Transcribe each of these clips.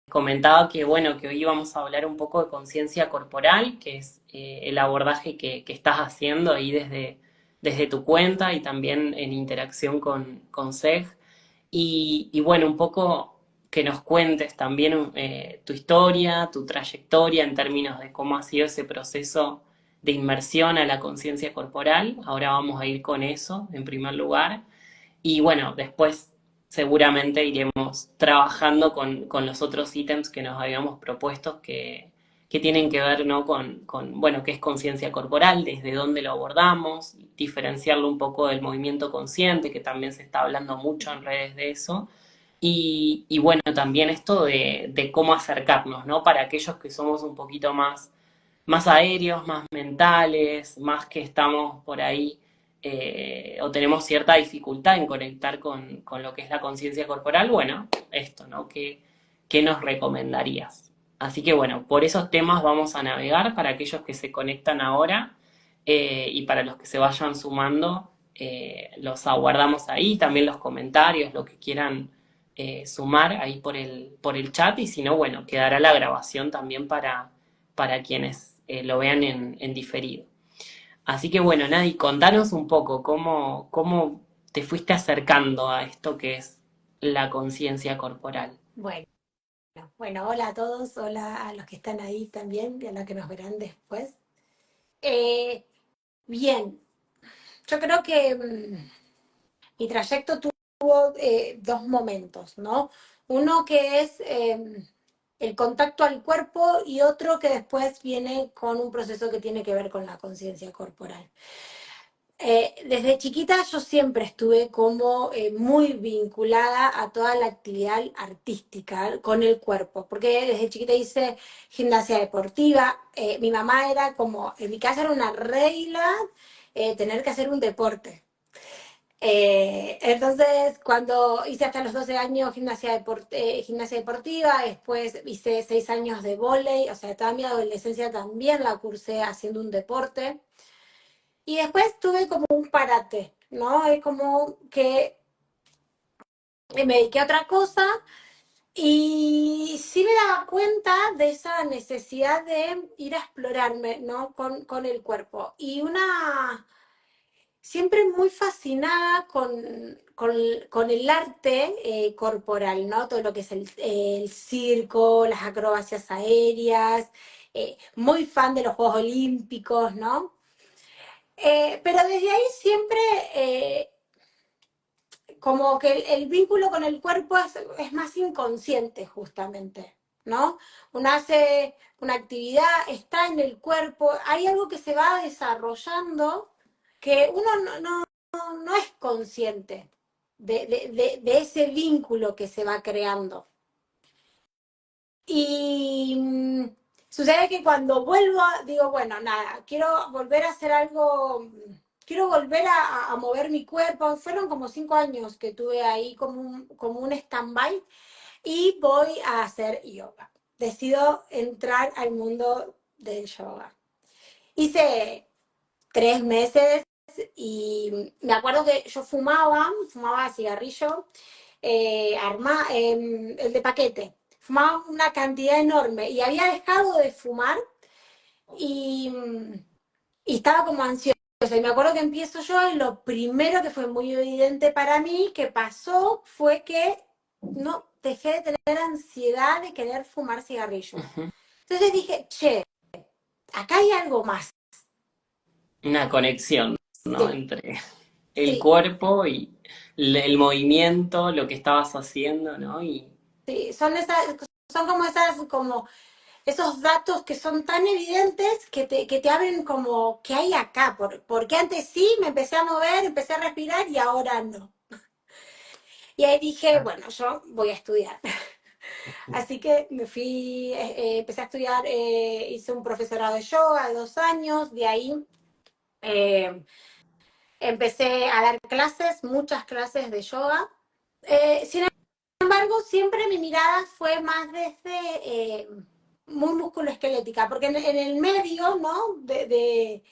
comentaba que, bueno, que hoy vamos a hablar un poco de conciencia corporal, que es el abordaje que estás haciendo ahí desde tu cuenta y también en interacción con SEG. Y bueno, un poco que nos cuentes también tu historia, tu trayectoria en términos de cómo ha sido ese proceso de inmersión a la conciencia corporal. Ahora vamos a ir con eso en primer lugar. Y bueno, después seguramente iremos trabajando con los otros ítems que nos habíamos propuesto que tienen que ver, ¿no? Bueno, qué es conciencia corporal, desde dónde lo abordamos, diferenciarlo un poco del movimiento consciente, que también se está hablando mucho en redes de eso. Y bueno, también esto de cómo acercarnos, ¿no? Para aquellos que somos un poquito más aéreos, más mentales, más que estamos por ahí o tenemos cierta dificultad en conectar con lo que es la conciencia corporal, bueno, esto, ¿no? ¿Qué nos recomendarías? Así que bueno, por esos temas vamos a navegar para aquellos que se conectan ahora y para los que se vayan sumando, los aguardamos ahí, también los comentarios, lo que quieran sumar ahí por el chat y si no, bueno, quedará la grabación también para quienes lo vean en diferido. Así que bueno, Nadi, contanos un poco cómo te fuiste acercando a esto que es la conciencia corporal. Bueno, bueno, hola a todos, hola a los que están ahí también y a los que nos verán después. Eh, Bien, yo creo que mi trayecto tuvo dos momentos, ¿no? Uno que es el contacto al cuerpo y otro que después viene con un proceso que tiene que ver con la conciencia corporal. Desde chiquita yo siempre estuve como muy vinculada a toda la actividad artística con el cuerpo, porque desde chiquita hice gimnasia deportiva. Mi mamá era como, en mi casa era una regla tener que hacer un deporte. Entonces, cuando hice hasta los 12 años gimnasia deportiva, después hice 6 años de vóley, o sea, toda mi adolescencia también la cursé haciendo un deporte. Y después tuve como un parate, ¿no? Es como que me dediqué a otra cosa y sí me daba cuenta de esa necesidad de ir a explorarme, ¿no? Con el cuerpo. Y siempre muy fascinada con el arte corporal, ¿no? Todo lo que es el circo, las acrobacias aéreas, muy fan de los Juegos Olímpicos, ¿no? Pero desde ahí siempre eh, como que el vínculo con el cuerpo es más inconsciente justamente, ¿no? Uno hace una actividad, está en el cuerpo, hay algo que se va desarrollando que uno no es consciente de ese vínculo que se va creando. Y sucede que cuando vuelvo, digo, bueno, nada, quiero volver a hacer algo, quiero volver a mover mi cuerpo. Fueron como 5 años que tuve ahí como un stand-by y voy a hacer yoga. Decido entrar al mundo del yoga. Hice 3 meses y me acuerdo que yo fumaba cigarrillo, el de paquete. Fumaba una cantidad enorme y había dejado de fumar y, y estaba como ansiosa. Y me acuerdo que empiezo yo y lo primero que fue muy evidente para mí que pasó fue que no dejé de tener ansiedad de querer fumar cigarrillo. Ujú. Entonces dije, che, acá hay algo más. Una conexión, ¿no? Sí, Entre el sí, cuerpo y el movimiento, lo que estabas haciendo, ¿no? sí. Son como como esos datos que son tan evidentes que te abren como, ¿qué hay acá? Porque antes sí me empecé a mover, empecé a respirar y ahora no. Y ahí dije, bueno, yo voy a estudiar. Así que me fui, empecé a estudiar, hice un profesorado de yoga de 2 años, de ahí eh, empecé a dar clases, muchas clases de yoga. Sin embargo, siempre mi mirada fue más desde muy musculoesquelética, porque en el medio, ¿no? De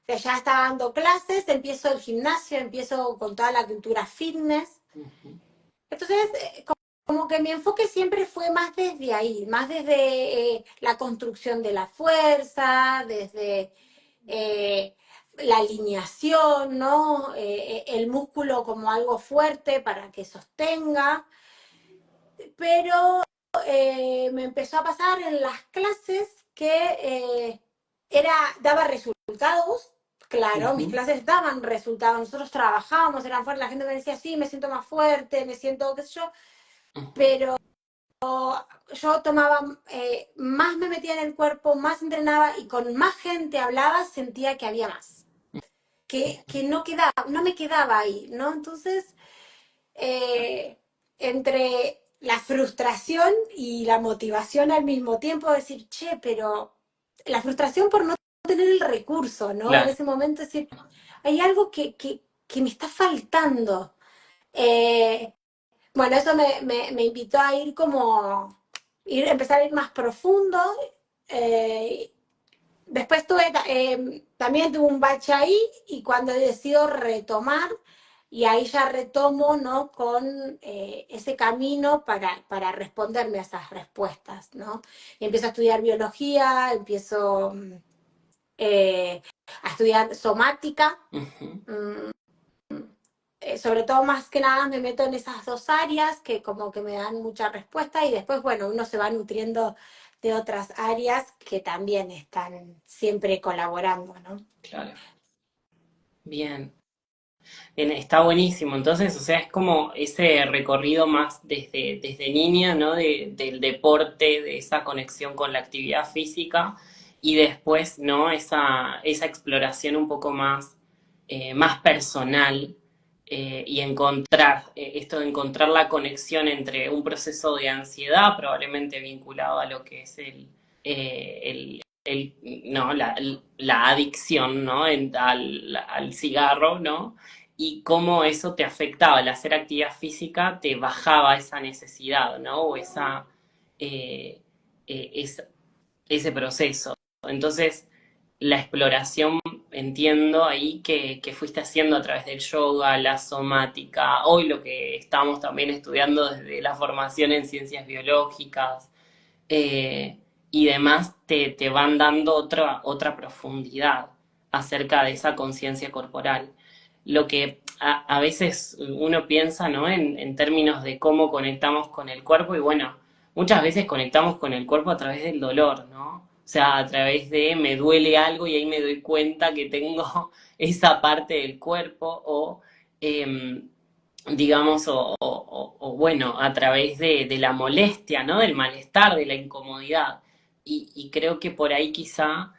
ya estaba dando clases, empiezo el gimnasio, empiezo con toda la cultura fitness. Ujú. Entonces, como que mi enfoque siempre fue más desde ahí, más desde la construcción de la fuerza, desde la alineación, ¿no? El músculo como algo fuerte para que sostenga, pero me empezó a pasar en las clases que daba resultados. Claro, mis Ujú. clases daban resultados, nosotros trabajábamos, eran fuertes, la gente me decía, sí, me siento más fuerte, me siento, qué sé yo, pero yo tomaba, más me metía en el cuerpo, más entrenaba y con más gente hablaba, sentía que había más, que no quedaba, no me quedaba ahí, ¿no? Entonces, eh, entre la frustración y la motivación al mismo tiempo, decir, che, pero la frustración por no tener el recurso, ¿no? En Claro, ese momento decir, hay algo que me está faltando. Eh, bueno, eso me invitó a ir como, empezar a ir más profundo. eh, Después también tuve un bache ahí y cuando decido retomar, y ahí ya retomo, ¿no? Con ese camino para responderme a esas respuestas, ¿no? Y empiezo a estudiar biología, empiezo a estudiar somática, ujú, mm, sobre todo más que nada me meto en esas dos áreas que como que me dan mucha respuesta y después, bueno, uno se va nutriendo de otras áreas que también están siempre colaborando, ¿no? claro. Bien. Bien, está buenísimo. Entonces, o sea, es como ese recorrido más desde niña, ¿no? Del deporte, de esa conexión con la actividad física y después, ¿no? Esa exploración un poco más, más personal y encontrar, esto de encontrar la conexión entre un proceso de ansiedad, probablemente vinculado a lo que es no, la adicción, ¿no? Al cigarro, ¿no? Y cómo eso te afectaba, al hacer actividad física te bajaba esa necesidad, ¿no? O eh, esa, ese proceso. Entonces, la exploración, entiendo ahí que fuiste haciendo a través del yoga, la somática, hoy lo que estamos también estudiando desde la formación en ciencias biológicas, eh, y demás te van dando otra profundidad acerca de esa conciencia corporal. Lo que a veces uno piensa, ¿no? En términos de cómo conectamos con el cuerpo y bueno, muchas veces conectamos con el cuerpo a través del dolor, ¿no? O sea, a través de me duele algo y ahí me doy cuenta que tengo esa parte del cuerpo o digamos, bueno, a través de la molestia, ¿no? Del malestar, de la incomodidad. Y creo que por ahí quizá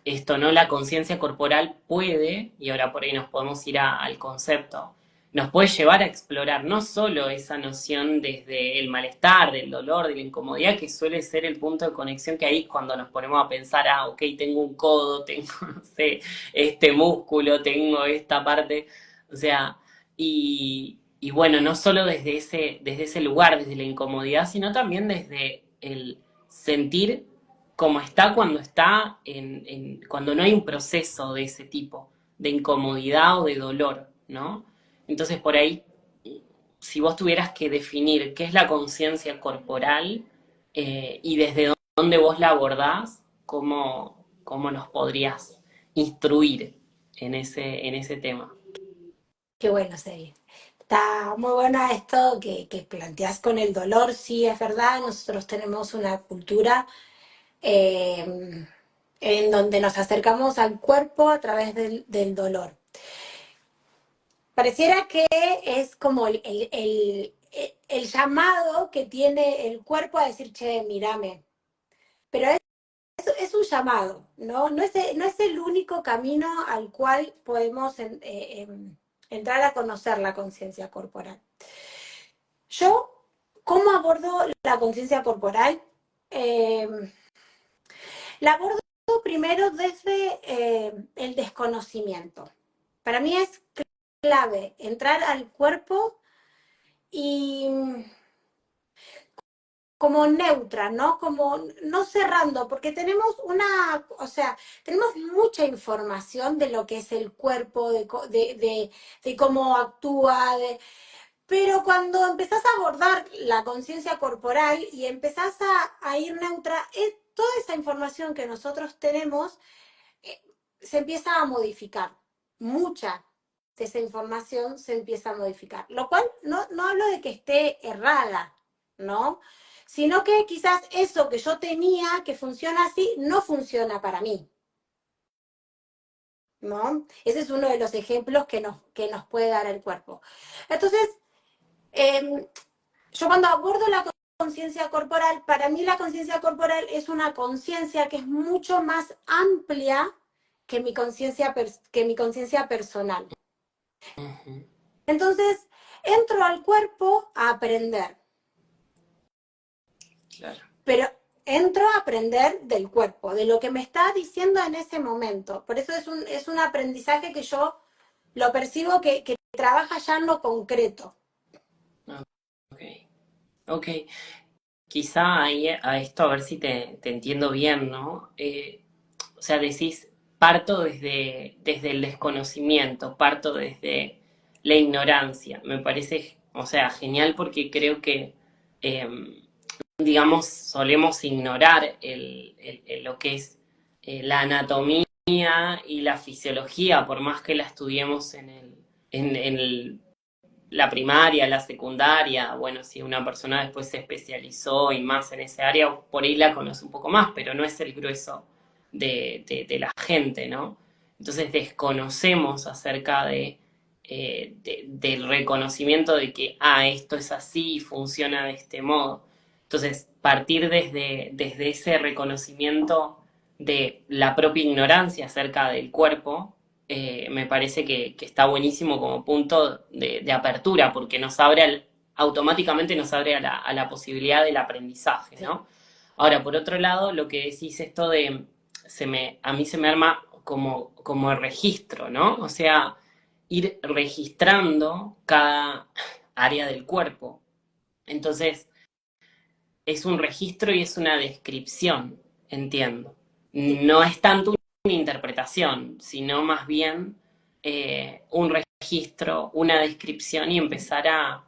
esto, ¿no? La conciencia corporal puede, y ahora por ahí nos podemos ir al concepto, nos puede llevar a explorar no solo esa noción desde el malestar, del dolor, de la incomodidad, que suele ser el punto de conexión que ahí cuando nos ponemos a pensar, ah, ok, tengo un codo, tengo, no sé, este músculo, tengo esta parte, o sea, y bueno, no solo desde ese lugar, desde la incomodidad, sino también desde el sentir cómo está cuando no hay un proceso de ese tipo, de incomodidad o de dolor, ¿no? Entonces por ahí, si vos tuvieras que definir qué es la conciencia corporal y desde dónde vos la abordás, cómo nos podrías instruir en ese tema? Qué bueno, Sebi. Está muy buena esto que planteas con el dolor, sí, es verdad, nosotros tenemos una cultura eh, en donde nos acercamos al cuerpo a través del dolor. Pareciera que es como el llamado que tiene el cuerpo a decir, che, mírame. Pero es un llamado, ¿no? No es el único camino al cual podemos entrar a conocer la conciencia corporal. Yo, ¿cómo abordo la conciencia corporal? Eh, la abordo primero desde el desconocimiento. Para mí es clave entrar al cuerpo y como neutra, ¿no? Como no cerrando, porque tenemos o sea, tenemos mucha información de lo que es el cuerpo, de cómo actúa, Pero cuando empezás a abordar la conciencia corporal y empezás a ir neutra, toda esa información que nosotros tenemos eh, se empieza a modificar. Mucha de esa información se empieza a modificar. Lo cual no hablo de que esté errada, ¿no? Sino que quizás eso que yo tenía que funciona así, no funciona para mí, ¿no? Ese es uno de los ejemplos que nos puede dar el cuerpo. Entonces, eh, yo cuando abordo la conciencia corporal, para mí la conciencia corporal es una conciencia que es mucho más amplia que mi conciencia personal. Ujú. Entonces, entro al cuerpo a aprender, Claro. pero entro a aprender del cuerpo, de lo que me está diciendo en ese momento. Por eso es un aprendizaje que yo lo percibo que trabaja ya en lo concreto. Ok. Ok. Quizá ahí a esto a ver si te entiendo bien, ¿no? O sea, decís, parto desde el desconocimiento, parto desde la ignorancia. Me parece, o sea, genial porque creo que, eh, digamos, solemos ignorar lo que es la anatomía y la fisiología, por más que la estudiemos en la primaria, la secundaria, bueno, si una persona después se especializó y más en ese área, por ahí la conoce un poco más, pero no es el grueso de la gente, ¿no? Entonces desconocemos acerca del reconocimiento de que, esto es así y funciona de este modo. Entonces, partir desde ese reconocimiento de la propia ignorancia acerca del cuerpo, me parece que está buenísimo como punto de apertura, porque automáticamente nos abre a la posibilidad del aprendizaje, Sí. ¿no? Ahora, por otro lado, lo que decís esto a mí se me arma como el registro, ¿no? O sea, ir registrando cada área del cuerpo. Entonces, es un registro y es una descripción, entiendo. Sí. No es tanto una interpretación, sino más bien un registro, una descripción y empezar a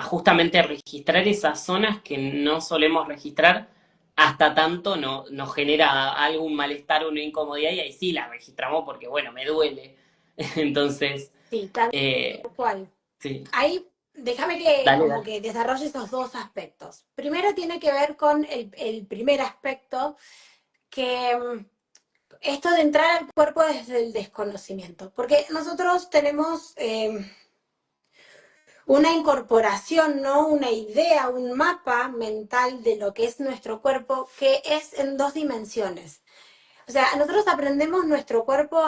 justamente registrar esas zonas que no solemos registrar hasta tanto nos genera algún malestar o una incomodidad y ahí sí la registramos porque, bueno, me duele. Entonces, Sí, tal cual. sí, Ahí déjame que dale, como dale. que desarrolle esos dos aspectos. Primero tiene que ver con el primer aspecto, que esto de entrar al cuerpo desde el desconocimiento, porque nosotros tenemos una incorporación, ¿no? Una idea, un mapa mental de lo que es nuestro cuerpo, que es en dos dimensiones. O sea, nosotros aprendemos nuestro cuerpo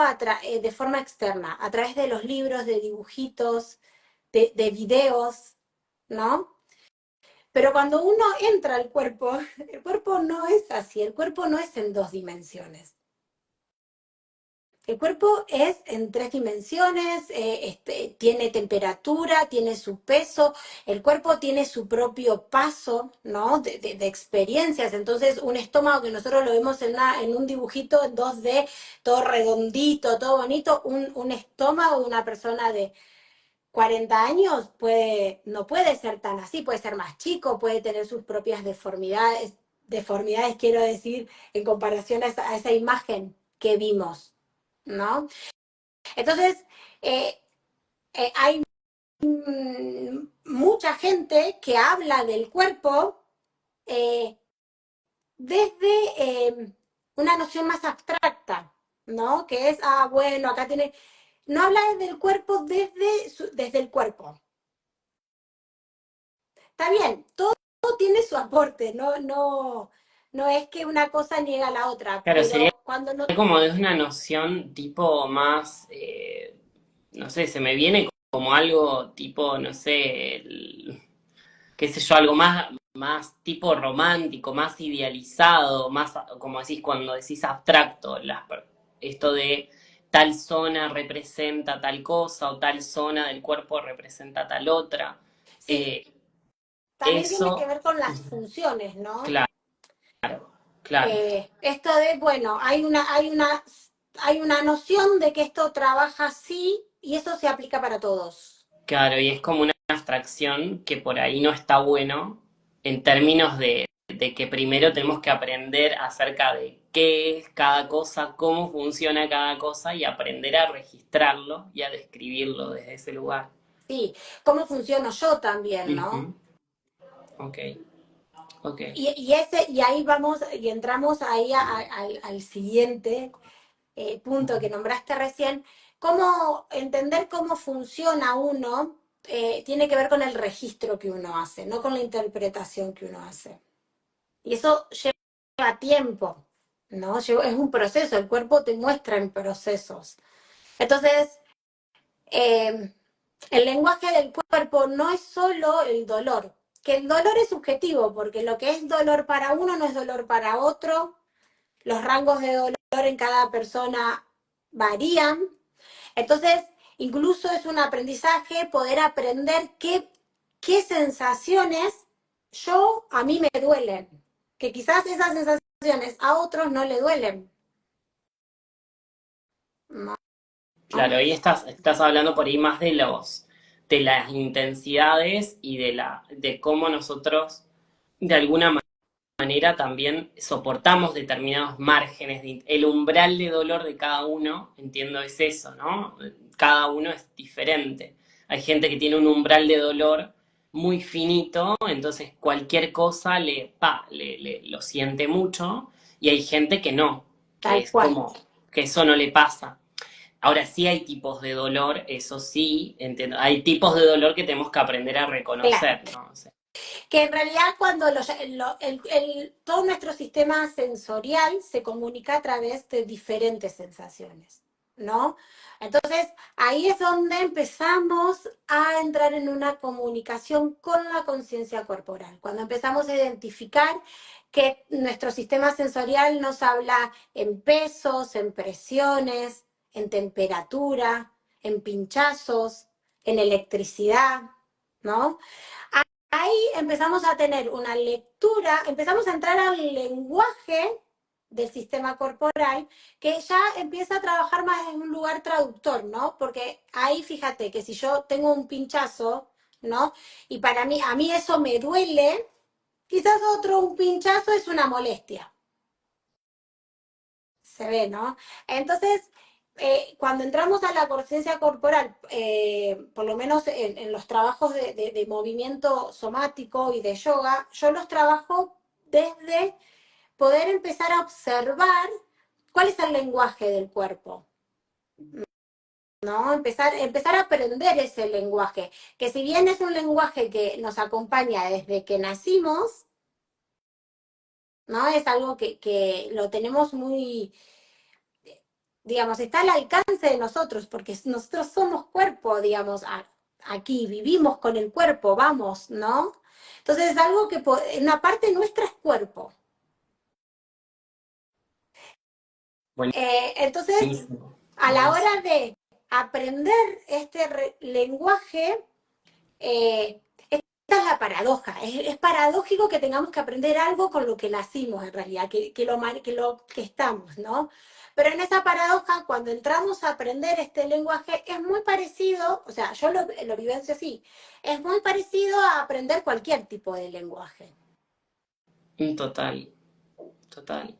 de forma externa, a través de los libros, de dibujitos, de videos, ¿no? Pero cuando uno entra al cuerpo, el cuerpo no es así, el cuerpo no es en dos dimensiones. El cuerpo es en tres dimensiones, tiene temperatura, tiene su peso, el cuerpo tiene su propio paso, ¿no? De experiencias. Entonces, un estómago que nosotros lo vemos en un dibujito en 2D, todo redondito, todo bonito, un estómago de una persona de 40 años no puede ser tan así, puede ser más chico, puede tener sus propias deformidades quiero decir, en comparación a esa imagen que vimos, ¿no? Entonces, eh, hay mucha gente que habla del cuerpo eh, desde una noción más abstracta, ¿no? Que es, bueno, acá tiene. No habla del cuerpo desde el cuerpo. Está bien, todo tiene su aporte, no es que una cosa niega a la otra, Claro, sería pero cuando no. como de una noción tipo más, no sé, se me viene como algo tipo, no sé, qué sé yo, algo más tipo romántico, más idealizado, más, como decís, cuando decís abstracto, esto de tal zona representa tal cosa o tal zona del cuerpo representa tal otra. Sí, Eh, también tiene que eso, ver con las funciones, ¿no? claro, claro. Esto de, bueno, hay una noción de que esto trabaja así y eso se aplica para todos. Claro, y es como una abstracción que por ahí no está bueno en términos de que primero tenemos que aprender acerca de qué es cada cosa, cómo funciona cada cosa y aprender a registrarlo y a describirlo desde ese lugar. Sí, cómo funciono yo también, ¿no? Ujú. Ok, ok. Y ahí vamos, y entramos ahí al siguiente punto que nombraste recién, cómo entender cómo funciona uno tiene que ver con el registro que uno hace, no con la interpretación que uno hace. Y eso lleva tiempo, ¿no? Es un proceso, el cuerpo te muestra en procesos. Entonces, eh, el lenguaje del cuerpo no es solo el dolor, que el dolor es subjetivo, porque lo que es dolor para uno no es dolor para otro, los rangos de dolor en cada persona varían, entonces incluso es un aprendizaje poder aprender qué sensaciones a mí me duelen, que quizás esas sensaciones a otros no le duelen. ¿No? Claro, ahí estás hablando por ahí más de las intensidades y de cómo nosotros de alguna manera también soportamos determinados márgenes, el umbral de dolor de cada uno, entiendo, es eso, ¿no? Cada uno es diferente. Hay gente que tiene un umbral de dolor muy finito, entonces cualquier cosa lo siente mucho, y hay gente que no, que Tal es cual. como que eso no le pasa. Ahora sí hay tipos de dolor, eso sí, entiendo. Hay tipos de dolor que tenemos que aprender a Claro. reconocer, ¿no? O sea, Que en realidad cuando todo nuestro sistema sensorial se comunica a través de diferentes sensaciones, ¿no? Entonces, ahí es donde empezamos a entrar en una comunicación con la conciencia corporal, cuando empezamos a identificar que nuestro sistema sensorial nos habla en pesos, en presiones, en temperatura, en pinchazos, en electricidad, ¿no? Ahí empezamos a tener una lectura, empezamos a entrar al lenguaje del sistema corporal que ya empieza a trabajar más en un lugar traductor, ¿no? Porque ahí fíjate que si yo tengo un pinchazo, ¿no? Y para mí, a mí eso me duele, quizás un pinchazo es una molestia. Se ve, ¿no? Entonces, cuando entramos a la conciencia corporal, por lo menos en los trabajos de movimiento somático y de yoga, yo los trabajo desde poder empezar a observar cuál es el lenguaje del cuerpo, ¿no? Empezar a aprender ese lenguaje, que si bien es un lenguaje que nos acompaña desde que nacimos, ¿no? Es algo que lo tenemos muy, digamos, está al alcance de nosotros, porque nosotros somos cuerpo, digamos, aquí vivimos con el cuerpo, vamos, ¿no? Entonces es algo que una parte nuestra es cuerpo. Entonces, buenísimo, a la buenísimo. hora de aprender este lenguaje, esta es la paradoja. Es paradójico que tengamos que aprender algo con lo que nacimos en realidad, que estamos, ¿no? Pero en esa paradoja, cuando entramos a aprender este lenguaje, es muy parecido, o sea, yo lo vivencio así, es muy parecido a aprender cualquier tipo de lenguaje. Total, total.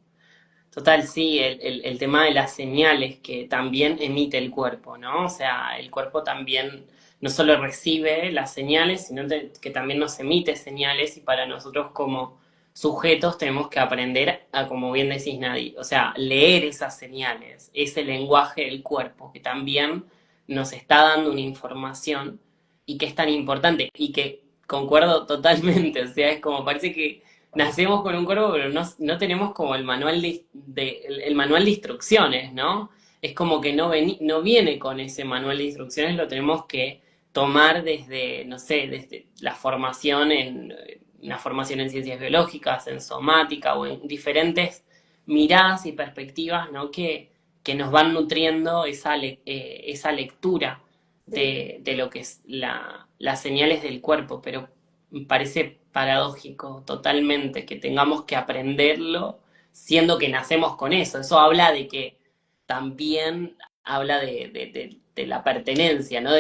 Total, sí, el tema de las señales que también emite el cuerpo, ¿no? O sea, el cuerpo también no solo recibe las señales, sino que también nos emite señales y para nosotros como sujetos tenemos que aprender a, como bien decís, Nadie, o sea, leer esas señales, ese lenguaje del cuerpo que también nos está dando una información y que es tan importante y que concuerdo totalmente, o sea, es como parece que nacemos con un cuerpo, pero no tenemos como el manual el manual de instrucciones, ¿no? Es como que no viene con ese manual de instrucciones, lo tenemos que tomar desde, no sé, desde la formación en una formación en ciencias biológicas, en somática o en diferentes miradas y perspectivas, ¿no? Que nos van nutriendo esa lectura Sí. de lo que es las señales del cuerpo, pero me parece paradójico totalmente que tengamos que aprenderlo siendo que nacemos con eso. Eso habla de que también habla de la pertenencia, ¿no?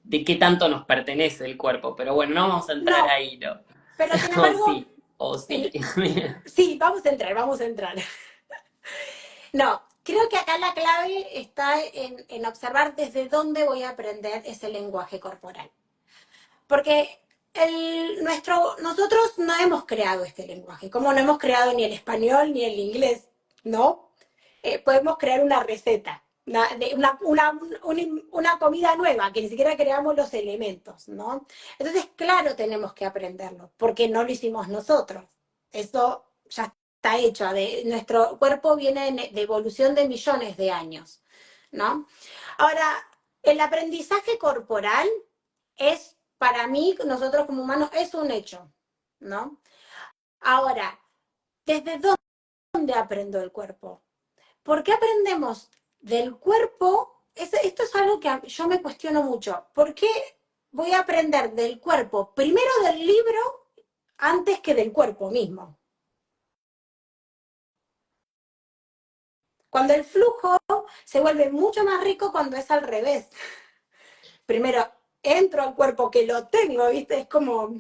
de qué tanto nos pertenece el cuerpo, pero bueno, no vamos a entrar No, ahí, ¿no? pero sin O embargo, sí, o sí. el- sí, vamos a entrar, vamos a entrar. No, creo que acá la clave está en observar desde dónde voy a aprender ese lenguaje corporal. Porque nosotros no hemos creado este lenguaje, como no hemos creado ni el español ni el inglés, ¿no? Podemos crear una receta, una comida nueva, que ni siquiera creamos los elementos, ¿no? Entonces, claro, tenemos que aprenderlo, porque no lo hicimos nosotros. Eso ya está hecho. Nuestro cuerpo viene de evolución de millones de años, ¿no? Ahora, el aprendizaje corporal es, para mí, nosotros como humanos, es un hecho, ¿no? Ahora, ¿desde dónde aprendo el cuerpo? ¿Por qué aprendemos del cuerpo? Esto es algo que yo me cuestiono mucho. ¿Por qué voy a aprender del cuerpo primero del libro antes que del cuerpo mismo? Cuando el flujo se vuelve mucho más rico cuando es al revés. Primero entro al cuerpo que lo tengo, ¿viste? Es como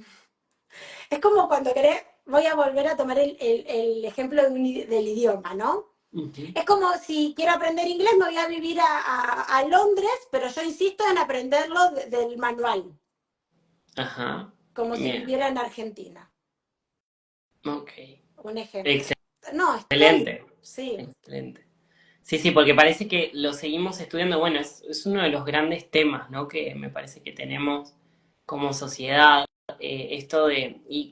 cuando querés, voy a volver a tomar el ejemplo del idioma, ¿no? Ujú. Es como si quiero aprender inglés, me voy a vivir a Londres, pero yo insisto en aprenderlo del manual, Ajá, como si bien, viviera en Argentina. ok. Un ejemplo. No, es claro. Excelente, Sí, excelente. Sí, sí, porque parece que lo seguimos estudiando. Bueno, es uno de los grandes temas, ¿no? Que me parece que tenemos como sociedad, esto de, y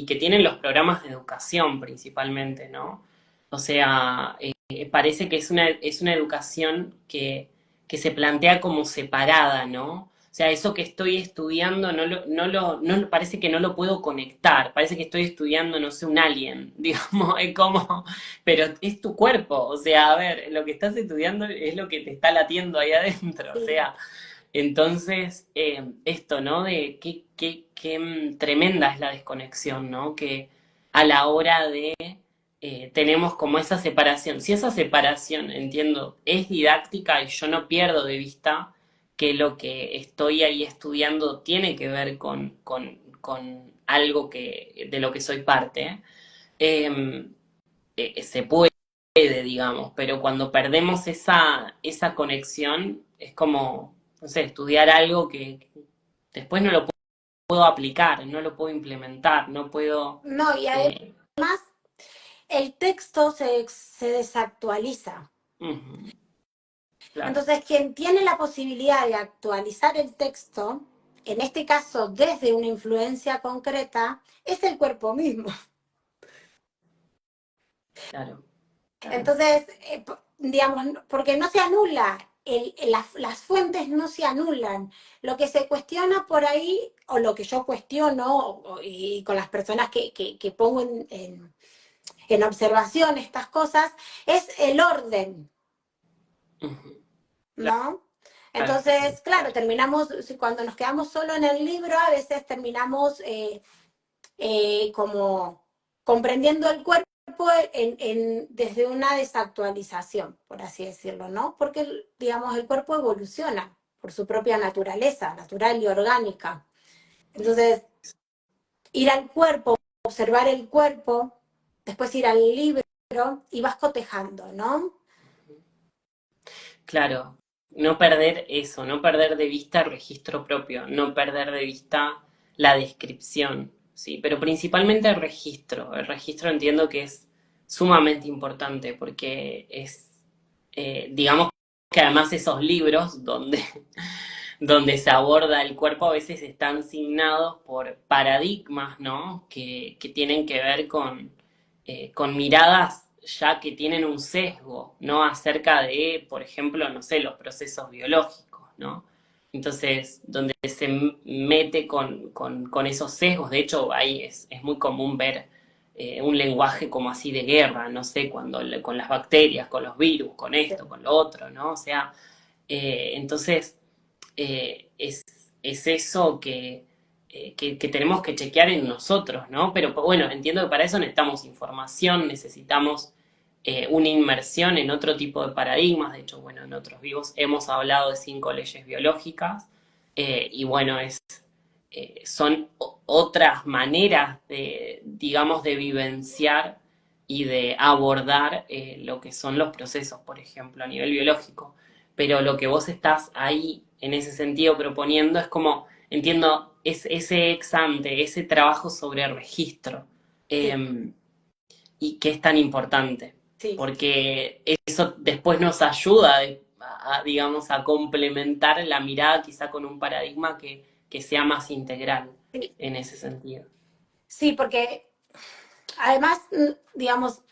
que tienen los programas de educación principalmente, ¿no? O sea, parece que es una educación que se plantea como separada, ¿no? O sea, eso que estoy estudiando parece que no lo puedo conectar, parece que estoy estudiando, no sé, un alien, digamos, es como, pero es tu cuerpo, o sea, a ver, lo que estás estudiando es lo que te está latiendo ahí adentro, o sí. sea, entonces, esto, ¿no? De qué tremenda es la desconexión, ¿no? Que a la hora de tenemos como esa separación. Si esa separación, entiendo, es didáctica y yo no pierdo de vista que lo que estoy ahí estudiando tiene que ver con algo de lo que soy parte, eh, se puede, digamos, pero cuando perdemos esa conexión, es como, no sé, estudiar algo que después no lo puedo aplicar, no lo puedo implementar, no puedo... No, y además eh, el texto se desactualiza. ujú, claro, Entonces, quien tiene la posibilidad de actualizar el texto, en este caso desde una influencia concreta, es el cuerpo mismo. claro, claro, Entonces, digamos, porque no se anula, las fuentes no se anulan. Lo que se cuestiona por ahí, o lo que yo cuestiono, y con las personas que pongo en observación estas cosas, es el orden, ujú, ¿no? claro, Entonces, claro, terminamos, cuando nos quedamos solo en el libro, a veces terminamos como comprendiendo el cuerpo desde una desactualización, por así decirlo, ¿no? Porque, digamos, el cuerpo evoluciona por su propia naturaleza, natural y orgánica. Entonces, ir al cuerpo, observar el cuerpo, después ir al libro y vas cotejando, ¿no? claro. No perder eso, no perder de vista el registro propio, no perder de vista la descripción, ¿sí? Pero principalmente el registro. El registro entiendo que es sumamente importante porque digamos que además esos libros donde se aborda el cuerpo a veces están signados por paradigmas, ¿no? Que tienen que ver con miradas ya que tienen un sesgo, ¿no? Acerca de, por ejemplo, no sé, los procesos biológicos, ¿no? Entonces, donde se mete con esos sesgos, de hecho, ahí es muy común ver un lenguaje como así de guerra, no sé, con las bacterias, con los virus, con esto, con lo otro, ¿no? O sea, entonces es eso que tenemos que chequear en nosotros, ¿no? Pero bueno, entiendo que para eso necesitamos información, necesitamos una inmersión en otro tipo de paradigmas. De hecho, bueno, en otros vivos hemos hablado de 5 leyes biológicas, y bueno, son otras maneras de, digamos, de vivenciar y de abordar lo que son los procesos, por ejemplo, a nivel biológico. Pero lo que vos estás ahí, en ese sentido, proponiendo es como, entiendo, es ese ex ante, ese trabajo sobre registro, Sí, eh, y que es tan importante, sí, porque eso después nos ayuda digamos, a complementar la mirada quizá con un paradigma que sea más integral sí. en ese sentido. Sí, porque además, digamos,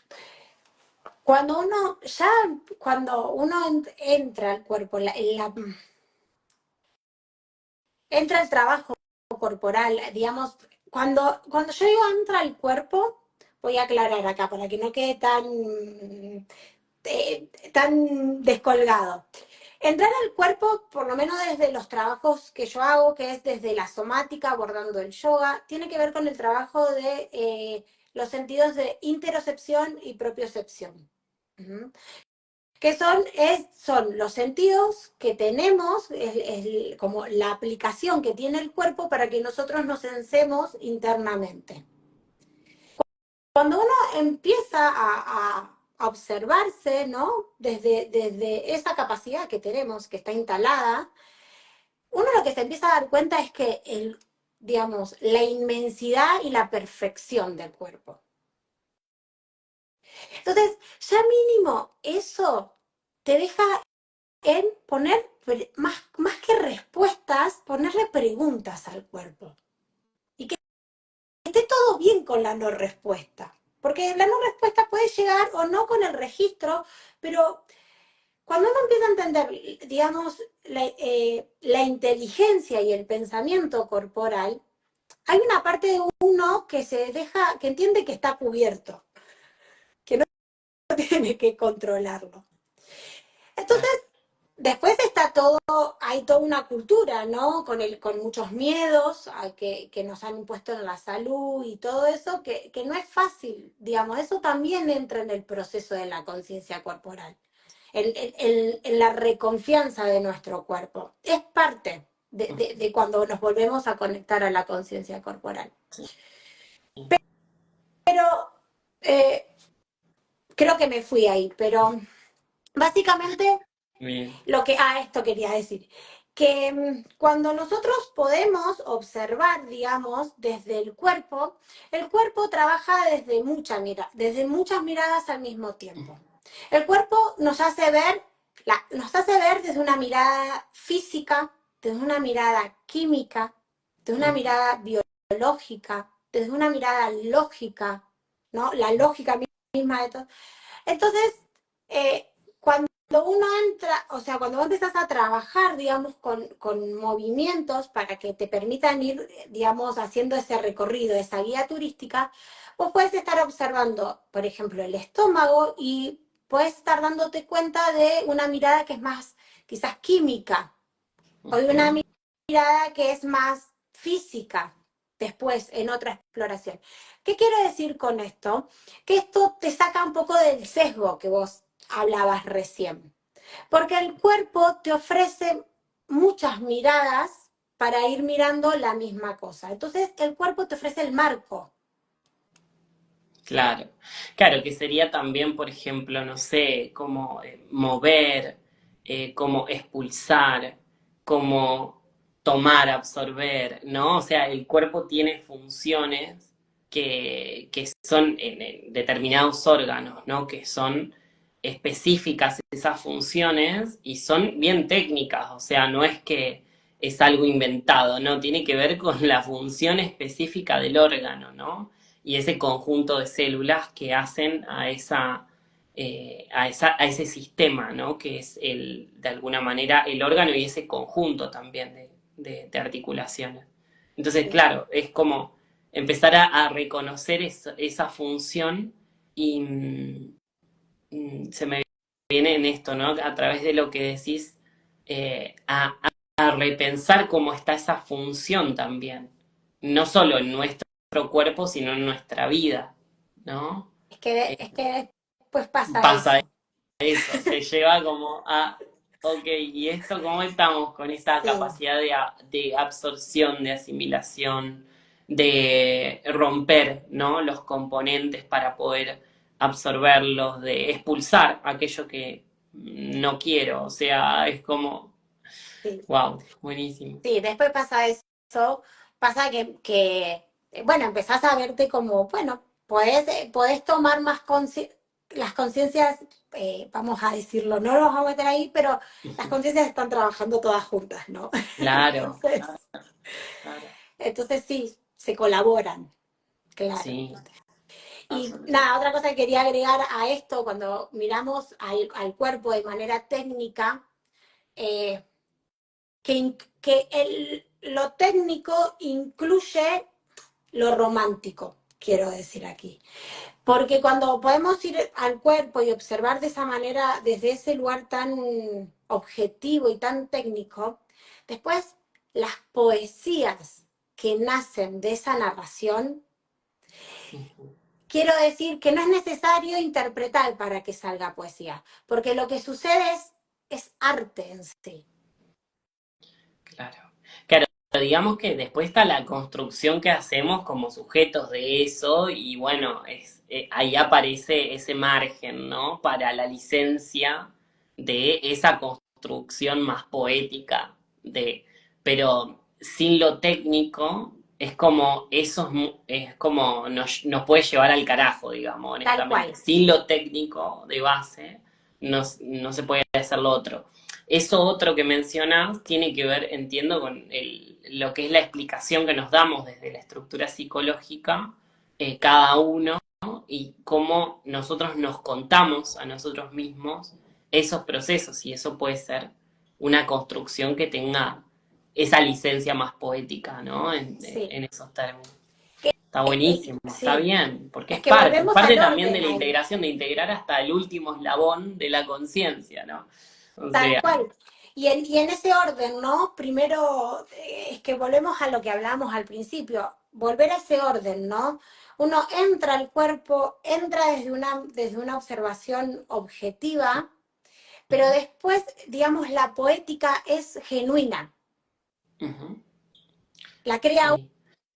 cuando uno entra al cuerpo, entra el trabajo corporal, digamos, cuando yo digo entra al cuerpo, voy a aclarar acá para que no quede tan descolgado. Entrar al cuerpo, por lo menos desde los trabajos que yo hago, que es desde la somática, abordando el yoga, tiene que ver con el trabajo de los sentidos de interocepción y propiocepción. Uh-huh. Que son los sentidos que tenemos, como la aplicación que tiene el cuerpo para que nosotros nos sensemos internamente. Cuando uno empieza a observarse, ¿no? Desde esa capacidad que tenemos, que está instalada, uno lo que se empieza a dar cuenta es que digamos, la inmensidad y la perfección del cuerpo. Entonces, ya mínimo eso te deja en poner, más que respuestas, ponerle preguntas al cuerpo. Y que esté todo bien con la no respuesta. Porque la no respuesta puede llegar o no con el registro, pero cuando uno empieza a entender, digamos, la inteligencia y el pensamiento corporal, hay una parte de uno que que entiende que está cubierto, que no tiene que controlarlo. Entonces, Claro. después hay toda una cultura, ¿no? Con muchos miedos que nos han impuesto en la salud y todo eso, que no es fácil, digamos, eso también entra en el proceso de la conciencia corporal, en la reconfianza de nuestro cuerpo. Es parte de cuando nos volvemos a conectar a la conciencia corporal. Sí. Pero eh, creo que me fui ahí, pero básicamente Bien. esto quería decir, que cuando nosotros podemos observar, digamos, desde el cuerpo trabaja desde muchas miradas al mismo tiempo. El cuerpo nos hace ver desde una mirada física, desde una mirada química, desde una mirada biológica, desde una mirada lógica, ¿no? La lógica misma de todo. Entonces, cuando uno entra, o sea, cuando vos empezás a trabajar, digamos, con movimientos para que te permitan ir, digamos, haciendo ese recorrido, esa guía turística, vos puedes estar observando, por ejemplo, el estómago y puedes estar dándote cuenta de una mirada que es más quizás química o de una mirada que es más física después en otra exploración. ¿Qué quiero decir con esto? Que esto te saca un poco del sesgo que vos hablabas recién, porque el cuerpo te ofrece muchas miradas para ir mirando la misma cosa. Entonces el cuerpo te ofrece el marco. Claro, claro, que sería también, por ejemplo, no sé, como mover, como expulsar, como tomar, absorber, ¿no? O sea, el cuerpo tiene funciones que son en determinados órganos, ¿no? Que son específicas esas funciones y son bien técnicas, o sea, no es que es algo inventado, ¿no? Tiene que ver con la función específica del órgano, ¿no? Y ese conjunto de células que hacen a ese sistema, ¿no? Que es de alguna manera el órgano y ese conjunto también de articulaciones. Entonces, Sí, claro, es como empezar a reconocer esa función y se me viene en esto, ¿no? A través de lo que decís, a repensar cómo está esa función también, no solo en nuestro cuerpo, sino en nuestra vida, ¿no? es que después pasa Pasa eso. eso, te lleva como a... Ok, ¿y esto cómo estamos con esa Sí, capacidad de absorción, de asimilación, de romper, ¿no? Los componentes para poder absorberlos, de expulsar aquello que no quiero? O sea, es como, sí. wow, buenísimo. Sí, después pasa eso, pasa bueno, empezás a verte como, bueno, podés tomar las conciencias, vamos a decirlo, no los vamos a meter ahí, pero las Ujú. conciencias están trabajando todas juntas, ¿no? Claro, Entonces, claro, claro. entonces sí, se colaboran, claro. Sí, Y absolutamente. nada, otra cosa que quería agregar a esto, cuando miramos al cuerpo de manera técnica, eh, lo técnico incluye lo romántico, quiero decir aquí. Porque cuando podemos ir al cuerpo y observar de esa manera, desde ese lugar tan objetivo y tan técnico, después las poesías que nacen de esa narración, Ujú. quiero decir que no es necesario interpretar para que salga poesía, porque lo que sucede es arte en sí. Claro. Claro, digamos que después está la construcción que hacemos como sujetos de eso y bueno, ahí aparece ese margen, ¿no? Para la licencia de esa construcción más poética pero sin lo técnico es como es como nos puede llevar al carajo, digamos, Tal honestamente. cual. Sin lo técnico de base no se puede hacer lo otro. Eso otro que mencionas tiene que ver, entiendo, con lo que es la explicación que nos damos desde la estructura psicológica, cada uno, y cómo nosotros nos contamos a nosotros mismos esos procesos, y eso puede ser una construcción que tenga esa licencia más poética, ¿no? Sí. En esos términos. Está buenísimo, está Sí. bien, porque Es es que es volvemos parte al también de orden la ahí. integración, de integrar hasta el último eslabón de la conciencia, ¿no? O Tal sea, cual. Y en ese orden, ¿no? Primero, es que volvemos a lo que hablábamos al principio, volver a ese orden, ¿no? Uno entra al cuerpo, entra desde una observación objetiva, pero después, digamos, la poética es genuina, ujú, la crea sí,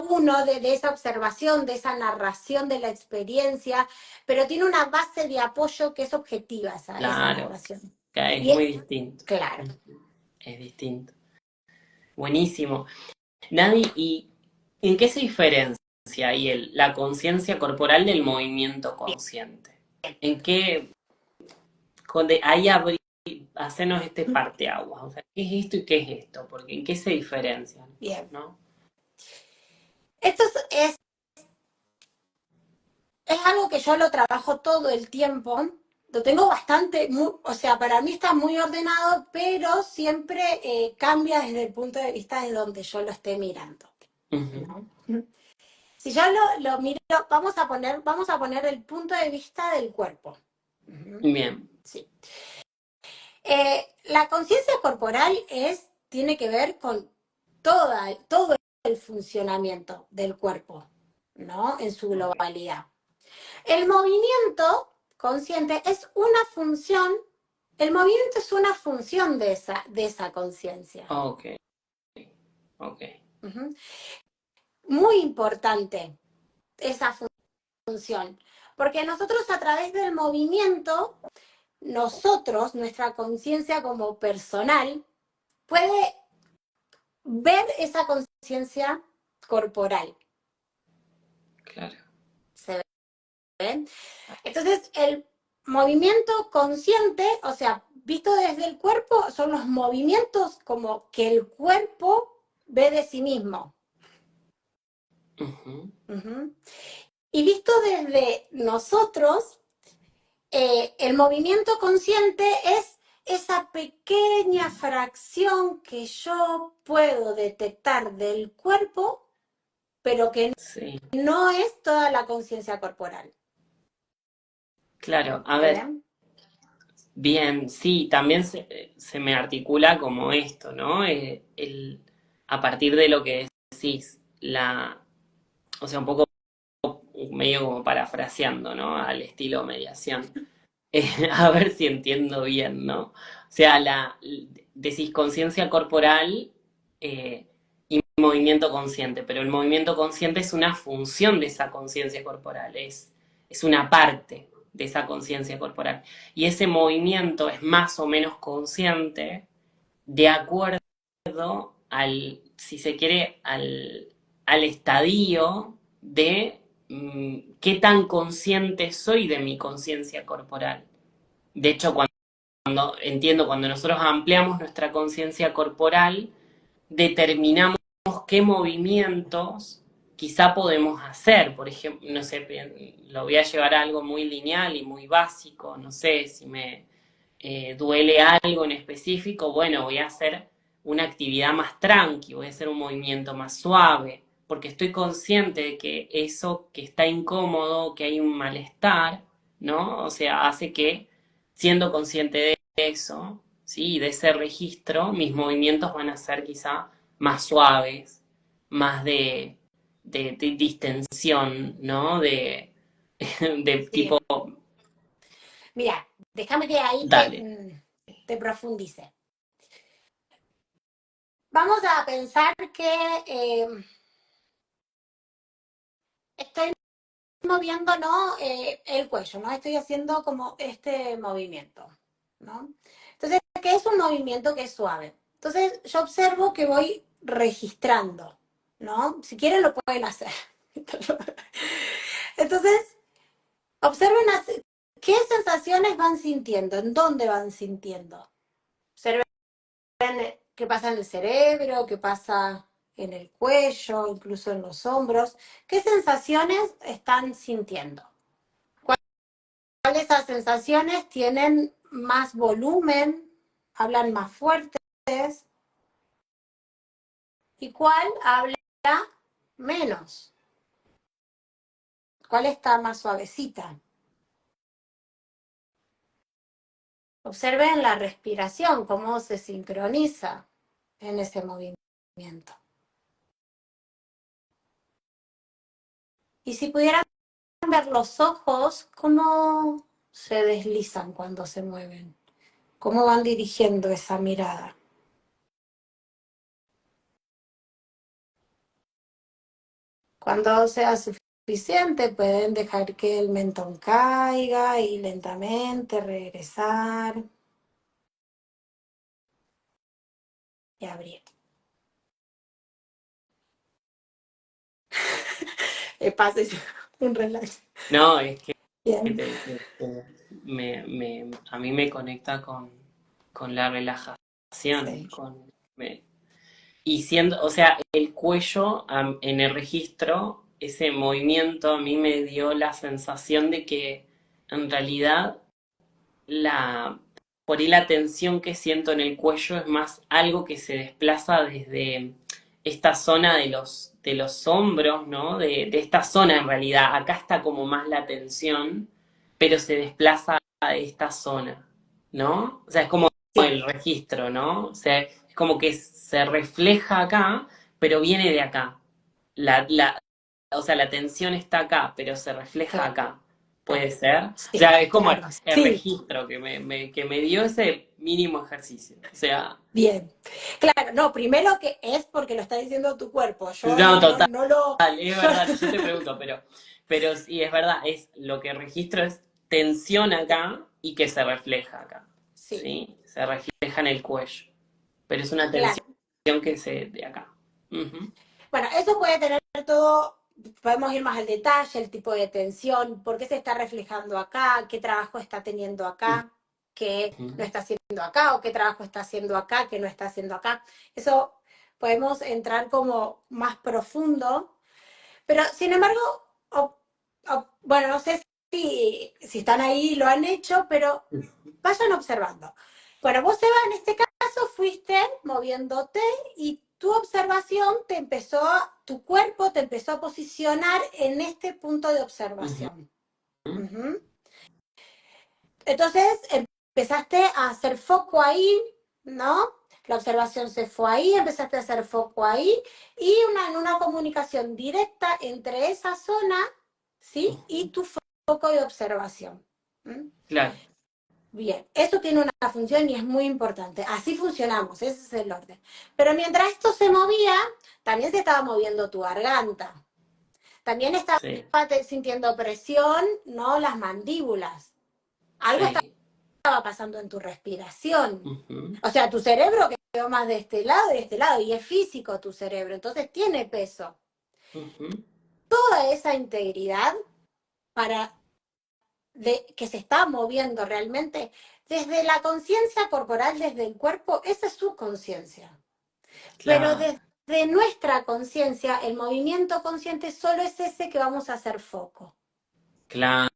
uno de esa observación, de esa narración de la experiencia, pero tiene una base de apoyo que es objetiva esa claro, narración. que es Y muy distinto. claro. Es distinto. Buenísimo. Nadie, ¿y en qué se diferencia ahí la conciencia corporal del movimiento consciente? ¿En qué, ahí hacernos este parteaguas? O sea, ¿qué es esto y qué es esto? Porque ¿en qué se diferencian? Bien. ¿No? Esto es algo que yo lo trabajo todo el tiempo. Lo tengo bastante, o sea, para mí está muy ordenado, pero siempre cambia desde el punto de vista de donde yo lo esté mirando, Ujú. ¿no? Si yo lo miro, vamos a poner el punto de vista del cuerpo. Ujú. Bien, Sí. La conciencia corporal tiene que ver con todo el funcionamiento del cuerpo, ¿no? En su ok, globalidad. El movimiento consciente es una función, el movimiento es una función de esa conciencia. ok, ok. Uh-huh. Muy importante esa función, porque nosotros a través del movimiento, nuestra conciencia como personal, puede ver esa conciencia corporal. Claro. ¿Se ve? Entonces, el movimiento consciente, o sea, visto desde el cuerpo, son los movimientos como que el cuerpo ve de sí mismo. Ujú. Uh-huh. Y visto desde nosotros, el movimiento consciente es esa pequeña fracción que yo puedo detectar del cuerpo, pero que Sí, no es toda la conciencia corporal. claro. A ¿Se ver, ven? bien, sí, también se me articula como esto, ¿no? A partir de lo que decís, o sea, un poco medio como parafraseando, ¿no? Al estilo mediación. a ver si entiendo bien, ¿no? O sea, decís conciencia corporal y movimiento consciente, pero el movimiento consciente es una función de esa conciencia corporal, es una parte de esa conciencia corporal. Y ese movimiento es más o menos consciente de acuerdo si se quiere, al estadio de qué tan consciente soy de mi conciencia corporal. De hecho, cuando nosotros ampliamos nuestra conciencia corporal, determinamos qué movimientos quizá podemos hacer. Por ejemplo, no sé, lo voy a llevar a algo muy lineal y muy básico. No sé, si me duele algo en específico, bueno, voy a hacer una actividad más tranqui, voy a hacer un movimiento más suave, porque estoy consciente de que eso que está incómodo, que hay un malestar, ¿no? O sea, hace que, siendo consciente de eso, ¿sí? De ese registro, mis movimientos van a ser quizá más suaves, más de distensión, ¿no? De tipo, Sí. Mira, déjame que ahí dale. te profundice. Vamos a pensar que estoy moviendo, ¿no? El cuello, ¿no? Estoy haciendo como este movimiento, ¿no? Entonces, ¿qué es un movimiento que es suave? Entonces, yo observo que voy registrando, ¿no? Si quieren lo pueden hacer. Entonces, observen qué sensaciones van sintiendo, en dónde van sintiendo. Observen qué pasa en el cerebro, qué pasa en el cuello, incluso en los hombros. ¿Qué sensaciones están sintiendo? ¿Cuáles esas sensaciones tienen más volumen, hablan más fuertes? ¿Y cuál habla menos? ¿Cuál está más suavecita? Observen la respiración, cómo se sincroniza en ese movimiento. Y si pudieran ver los ojos, cómo se deslizan cuando se mueven, cómo van dirigiendo esa mirada. Cuando sea suficiente, pueden dejar que el mentón caiga y lentamente regresar y abrir. Pases un relax. No, es que Bien. a mí me conecta con la relajación, Sí. y siendo, o sea, el cuello en el registro, ese movimiento a mí me dio la sensación de que en realidad la, por ahí la tensión que siento en el cuello es más algo que se desplaza desde esta zona de los hombros, ¿no? De esta zona en realidad. Acá está como más la tensión, pero se desplaza a esta zona, ¿no? O sea, es como Sí, el registro, ¿no? O sea, es como que se refleja acá, pero viene de acá. La, o sea, la tensión está acá, pero se refleja acá. Puede claro. ser. O Sí, sea, es como claro. el Sí, registro que me dio ese mínimo ejercicio. O sea, bien. Claro, no, primero que es porque lo está diciendo tu cuerpo. Yo no, total, no lo. es Yo, verdad, yo te pregunto, pero sí, es verdad, es lo que registro es tensión acá y que se refleja acá. sí, ¿Sí? Se refleja en el cuello. Pero es una tensión claro. que se de acá. Ujú, Bueno, eso puede tener todo, podemos ir más al detalle, el tipo de tensión, por qué se está reflejando acá, qué trabajo está teniendo acá, qué no ujú. está haciendo acá, o qué trabajo está haciendo acá, qué no está haciendo acá. Eso podemos entrar como más profundo, pero sin embargo, bueno, no sé si están ahí y lo han hecho, pero vayan observando. Bueno, vos, Eva, en este caso fuiste moviéndote y tu observación te empezó, tu cuerpo te empezó a posicionar en este punto de Ujú. observación. Uh-huh. Entonces empezaste a hacer foco ahí, ¿no? La observación se fue ahí, empezaste a hacer foco ahí y en una comunicación directa entre esa zona, ¿sí? Y tu foco de observación. ¿Mm? Claro. Bien, eso tiene una función y es muy importante. Así funcionamos, ese es el orden. Pero mientras esto se movía, también se estaba moviendo tu garganta. También estaba Sí, sintiendo presión, ¿no? Las mandíbulas. Algo sí. estaba pasando en tu respiración. Ujú, O sea, tu cerebro quedó más de este lado, y es físico tu cerebro, entonces tiene peso. ujú. Toda esa integridad para que se está moviendo realmente desde la conciencia corporal, desde el cuerpo, esa es su conciencia. Pero Claro, desde nuestra conciencia, el movimiento consciente solo es ese que vamos a hacer foco. claro,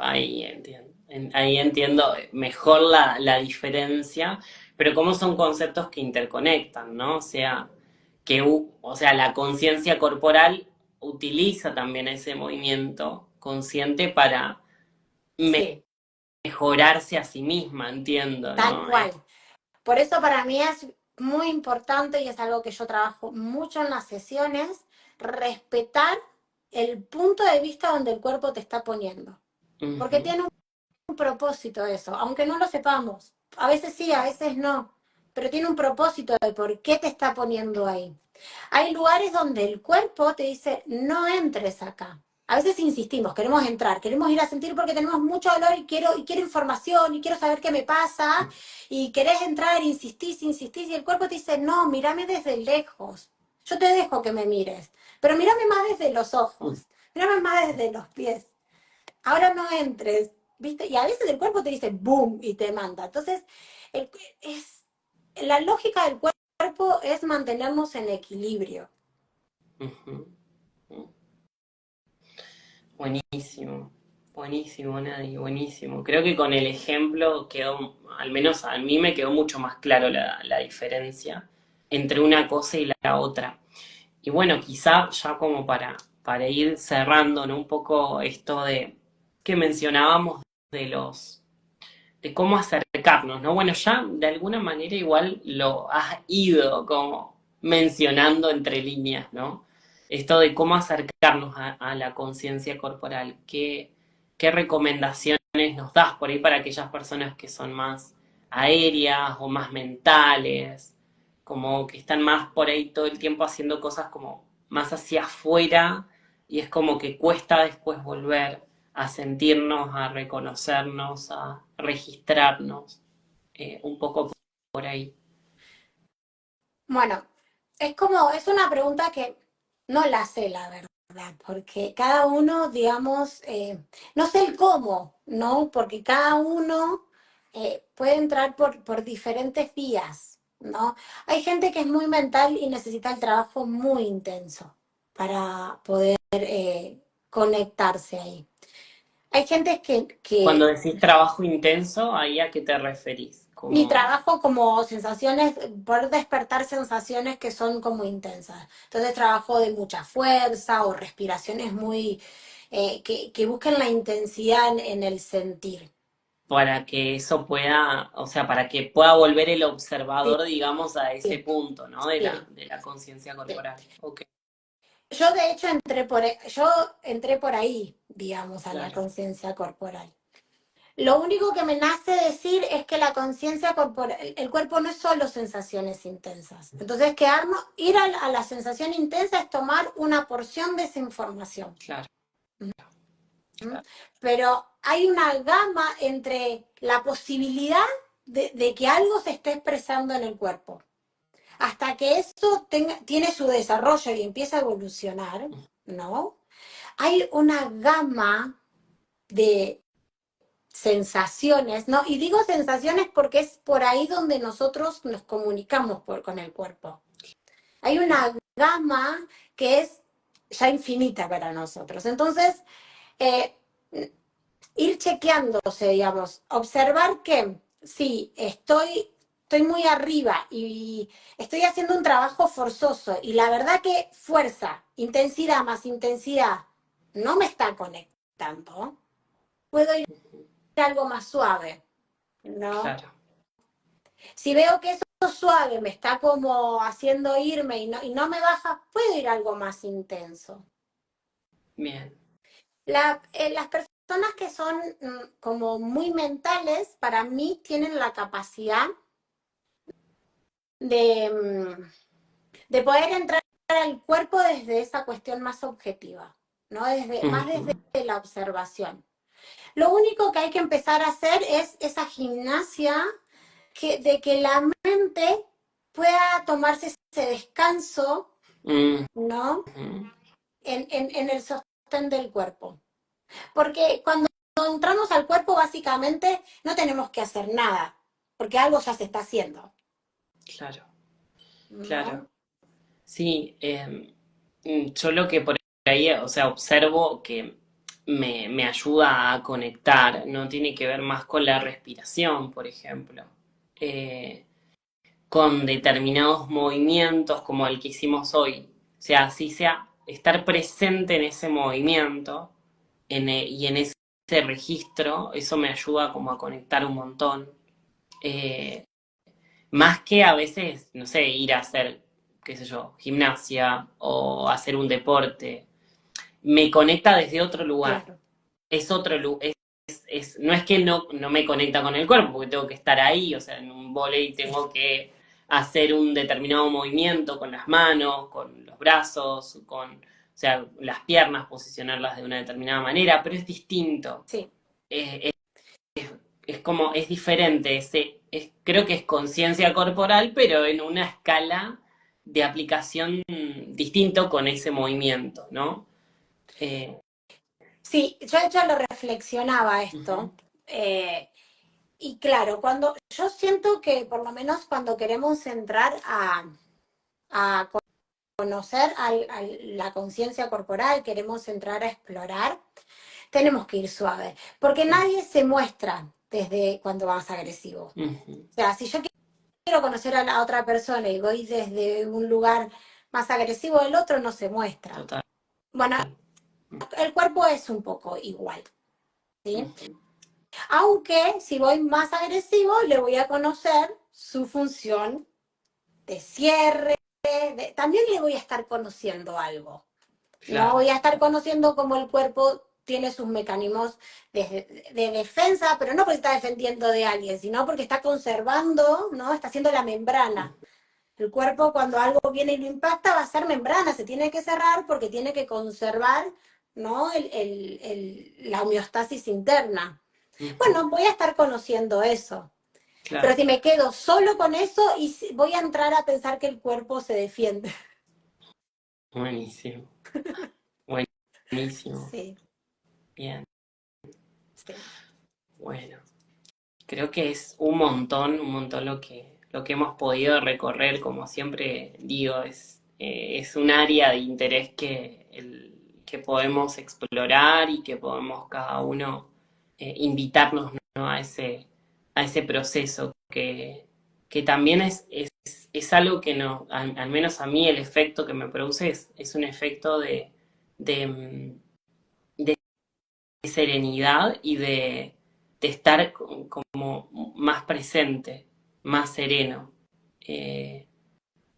ahí entiendo. Ahí entiendo mejor la diferencia, pero cómo son conceptos que interconectan, ¿no? O sea, o sea, la conciencia corporal utiliza también ese movimiento consciente para Sí, mejorarse a sí misma, entiendo, tal ¿no? cual. Por eso para mí es muy importante y es algo que yo trabajo mucho en las sesiones, respetar el punto de vista donde el cuerpo te está poniendo. Porque Ujú, tiene un propósito eso, aunque no lo sepamos. A veces sí, a veces no, pero tiene un propósito de por qué te está poniendo ahí. Hay lugares donde el cuerpo te dice, no entres acá. A veces insistimos, queremos entrar, queremos ir a sentir porque tenemos mucho dolor y quiero información y quiero saber qué me pasa y querés entrar, insistís y el cuerpo te dice, no, mírame desde lejos. Yo te dejo que me mires, pero mírame más desde los ojos, mírame más desde los pies. Ahora no entres, ¿viste? Y a veces el cuerpo te dice boom y te manda. Entonces, el- es, la lógica del cuerpo es mantenernos en equilibrio. ujú. Buenísimo, buenísimo, Nadie, buenísimo. Creo que con el ejemplo quedó, al menos a mí me quedó mucho más claro la diferencia entre una cosa y la otra. Y bueno, quizá ya como para ir cerrando, ¿no? Un poco esto de que mencionábamos de de cómo acercarnos, ¿no? Bueno, ya de alguna manera igual lo has ido como mencionando entre líneas, ¿no? Esto de cómo acercarnos a la conciencia corporal. ¿Qué recomendaciones nos das por ahí para aquellas personas que son más aéreas o más mentales, como que están más por ahí todo el tiempo haciendo cosas como más hacia afuera y es como que cuesta después volver a sentirnos, a reconocernos, a registrarnos, un poco por ahí. Bueno, es una pregunta que no la sé, la verdad, porque cada uno, digamos, no sé el cómo, ¿no? Porque cada uno puede entrar por diferentes vías, ¿no? Hay gente que es muy mental y necesita el trabajo muy intenso para poder conectarse ahí. Hay gente Cuando que decís trabajo intenso, ¿ahí a qué te referís? mi Como, trabajo como sensaciones, poder despertar sensaciones que son como intensas. Entonces trabajo de mucha fuerza o respiraciones muy, que busquen la intensidad en el sentir. para que eso pueda, o sea, para que pueda volver el Sí, observador, digamos, a ese punto, ¿no? sí, De la conciencia sí. corporal. Ok, Yo de hecho yo entré por ahí, digamos, a la claro. conciencia corporal. Lo único que me nace decir es que la conciencia corporal, el cuerpo no es solo sensaciones intensas. Entonces, ir a la sensación intensa es tomar una porción de esa información. Claro, ¿Mm? claro. Pero hay una gama entre la posibilidad de que algo se esté expresando en el cuerpo. Hasta que eso tiene su desarrollo y empieza a evolucionar, ¿no? Hay una gama de sensaciones, ¿no? Y digo sensaciones porque es por ahí donde nosotros nos comunicamos con el cuerpo. Hay una gama que es ya infinita para nosotros. Entonces, eh, ir chequeándose, digamos, observar que sí, estoy muy arriba y estoy haciendo un trabajo forzoso y la verdad que fuerza, intensidad más intensidad no me está conectando. Puedo ir a algo más suave, ¿no? Claro. Si veo que eso suave me está como haciendo irme y no me baja, puedo ir a algo más intenso. Bien. Las personas personas que son como muy mentales, para mí tienen la capacidad de, de poder entrar al cuerpo desde esa cuestión más objetiva, ¿no? Más desde Ujú. la observación. Lo único que hay que empezar a hacer es esa gimnasia de que la mente pueda tomarse ese descanso, Ujú. ¿no? En el sostén del cuerpo. Porque cuando entramos al cuerpo, básicamente no tenemos que hacer nada, porque algo ya se está haciendo, Claro, claro. ¿no? Sí, yo lo que por ahí, o sea, observo que me ayuda a conectar, no tiene que ver más con la respiración, por ejemplo, eh, con determinados movimientos como el que hicimos hoy. O sea, así sea, estar presente en ese movimiento y en ese registro, eso me ayuda como a conectar un montón. Eh, Más que a veces, no sé, ir a hacer, qué sé yo, gimnasia o hacer un deporte. Me conecta desde otro lugar. Claro. Es otro lugar. No es que no me conecta con el cuerpo, porque tengo que estar ahí, o sea, en un vóley Sí. tengo que hacer un determinado movimiento con las manos, con los brazos, o sea, las piernas, posicionarlas de una determinada manera, pero es distinto. Sí. Eh, es como, es diferente, creo que es conciencia corporal, pero en una escala de aplicación distinto con ese movimiento, ¿no? Eh, Sí, yo de hecho lo reflexionaba Ujú. esto. eh, y claro, cuando yo siento que por lo menos cuando queremos entrar a conocer la conciencia corporal, queremos entrar a explorar, tenemos que ir suave, porque Sí. nadie se muestra desde cuando vas agresivo. Ujú. O sea, si yo quiero conocer a la otra persona y voy desde un lugar más agresivo, el otro no se muestra. Total. Bueno, el cuerpo es un poco igual, ¿sí? Ujú. Aunque si voy más agresivo, le voy a conocer su función de cierre, también le voy a estar conociendo algo. No Claro. voy a estar conociendo cómo el cuerpo tiene sus mecanismos de defensa, pero no porque está defendiendo de alguien, sino porque está conservando, ¿no? Está haciendo la membrana. El cuerpo cuando algo viene y lo impacta va a ser membrana, se tiene que cerrar porque tiene que conservar, ¿no? La homeostasis interna. Ujú. Bueno, voy a estar conociendo eso. Pero Claro. si me quedo solo con eso, voy a entrar a pensar que el cuerpo se defiende. Buenísimo. Buenísimo. Sí, Bien. sí. Bueno. Creo que es un montón lo que hemos podido recorrer, como siempre digo, es un área de interés que podemos explorar y que podemos cada uno invitarnos, ¿no? A ese proceso que también es algo que no, al menos a mí el efecto que me produce es un efecto de, de serenidad y de estar como más presente, más sereno. Eh,